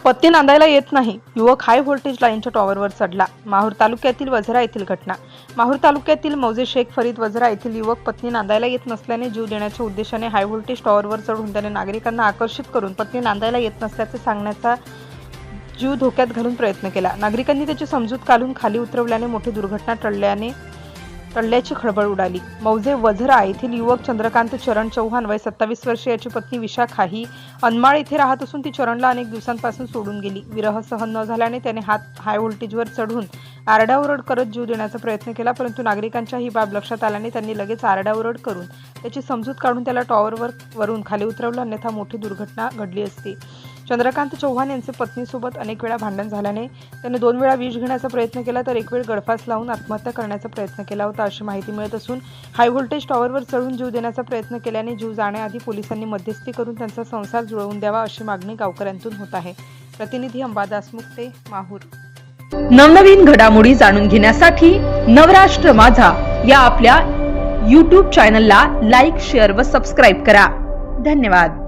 पत्नी नांदायला येत नाही, युवक हाय व्होल्टेज लाईनच्या टॉवरवर चढला. माहूर तालुक्यातील वझरा येथील घटना. माहूर तालुक्यातील मौजे शेख फरीद वझरा येथील युवक पत्नी नांदायला येत नसल्याने जीव देण्याच्या उद्देशाने हाय व्होल्टेज टॉवरवर चढून त्याने नागरिकांना आकर्षित करून पत्नी नांदायला येत नसल्याचे सांगण्याचा जीव धोक्यात घालून प्रयत्न केला. नागरिकांनी त्याची समजूत काढून खाली उतरवल्याने मोठी दुर्घटना टळल्याची खळबळ उडाली. मौजे वझरा येथील युवक चंद्रकांत चरण चौहान वय 27 वर्षे याची पत्नी विशाखा ही अनमाळ येथे राहत असून ती चरणला अनेक दिवसांपासून सोडून गेली. विरह सहन न झाल्याने त्याने हाय व्होल्टेजवर चढून आरडाओरड करत जीव देण्याचा प्रयत्न केला, परंतु नागरिकांच्या ही बाब लक्षात आल्याने त्यांनी लगेच आरडाओरड करून त्याची समजूत काढून त्याला टॉवरवरून खाली उतरवलं, अन्यथा मोठी दुर्घटना घडली असती. चंद्रकांत चौहान यांचे पत्नीसोबत अनेक वेळा भांडण झाल्याने त्याने 2 वेळा विष घेण्याचा प्रयत्न केला, तर एक वेळ गळफास लावून आत्महत्या करण्याचा प्रयत्न केला होता, अशी माहिती मिळत असून हाय व्होल्टेज टॉवरवर चढून जीव देण्याचा प्रयत्न केल्याने जीव जाण्याआधी पोलिसांनी मध्यस्थी करून त्यांचा संसार जुळवून द्यावा, अशी मागणी गावकऱ्यांतून होत आहे. प्रतिनिधी अंबादास मुक्ते, माहूर. नवनवीन घडामोडी जाणून घेण्यासाठी नवराष्ट्र माझा या आपल्या YouTube चॅनलला लाईक, शेअर व सबस्क्राईब करा. धन्यवाद.